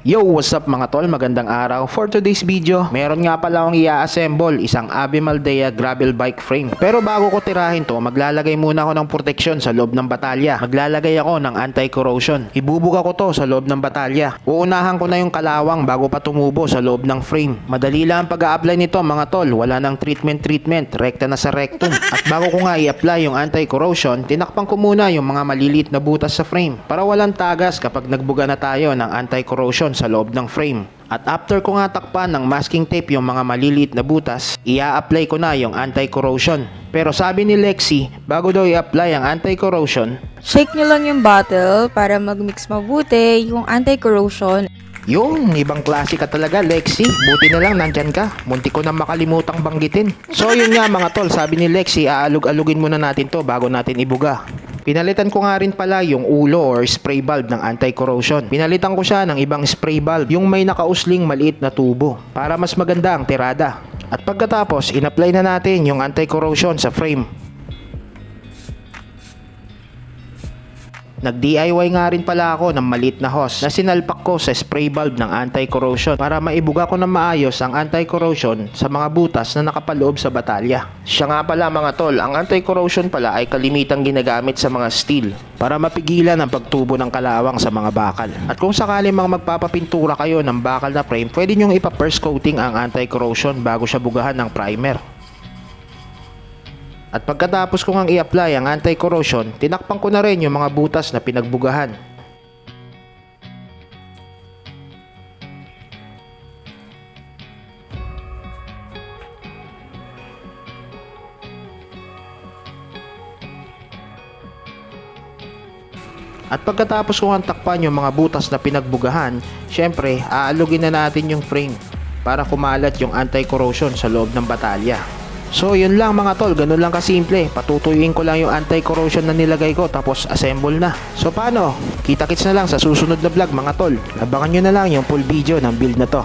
Yo, what's up mga tol? Magandang araw. For today's video, meron nga pala akong i-assemble isang Abimaldea gravel bike frame. Pero bago ko tirahin to, maglalagay muna ako ng proteksyon sa loob ng batalya. Maglalagay ako ng anti-corrosion. Ibubuga ko to sa loob ng batalya. Uunahan ko na yung kalawang bago pa tumubo sa loob ng frame. Madali lang ang pag-a-apply nito mga tol. Wala nang treatment. Rekta na sa rectum. At bago ko nga i-apply yung anti-corrosion, tinakpan ko muna yung mga maliliit na butas sa frame para walang tagas kapag nagbuga na tayo ng anti-corrosion sa loob ng frame. At after ko nga takpan ng masking tape yung mga maliliit na butas, i-apply ko na yung anti-corrosion. Pero sabi ni Lexi, bago daw i-apply ang anti-corrosion, shake nyo lang yung bottle para mag-mix mabuti yung anti-corrosion. yung ibang klase ka talaga, Lexi. Buti na lang nandyan ka. Munti ko na makalimutang banggitin. So yun nga mga tol, sabi ni Lexi, aalug-alugin muna natin to bago natin ibuga. Pinalitan ko nga rin pala yung ulo or spray valve ng anti-corrosion. Pinalitan ko siya ng ibang spray valve, yung may nakausling maliit na tubo, para mas maganda ang tirada. At pagkatapos, in-apply na natin yung anti-corrosion sa frame. Nag-DIY nga rin pala ako ng maliit na hose na sinalpak ko sa spray valve ng anti-corrosion para maibuga ko ng maayos ang anti-corrosion sa mga butas na nakapaloob sa batalya. Siya nga pala mga tol, ang anti-corrosion pala ay kalimitang ginagamit sa mga steel para mapigilan ang pagtubo ng kalawang sa mga bakal. At kung sakali mga magpapapintura kayo ng bakal na frame, pwede nyong ipa-first coating ang anti-corrosion bago siya bugahan ng primer. At pagkatapos ko ngang i-apply ang anti-corrosion, tinakpan ko na rin yung mga butas na pinagbugahan. At pagkatapos ko ngang takpan yung mga butas na pinagbugahan, syempre, aalugin na natin yung frame para kumalat yung anti-corrosion sa loob ng batalya. So yun lang mga tol, ganun lang kasimple. Patutuyuin ko lang yung anti-corrosion na nilagay ko tapos assemble na. So paano? Kita-kits na lang sa susunod na vlog mga tol. Abangan nyo na lang yung full video ng build na to.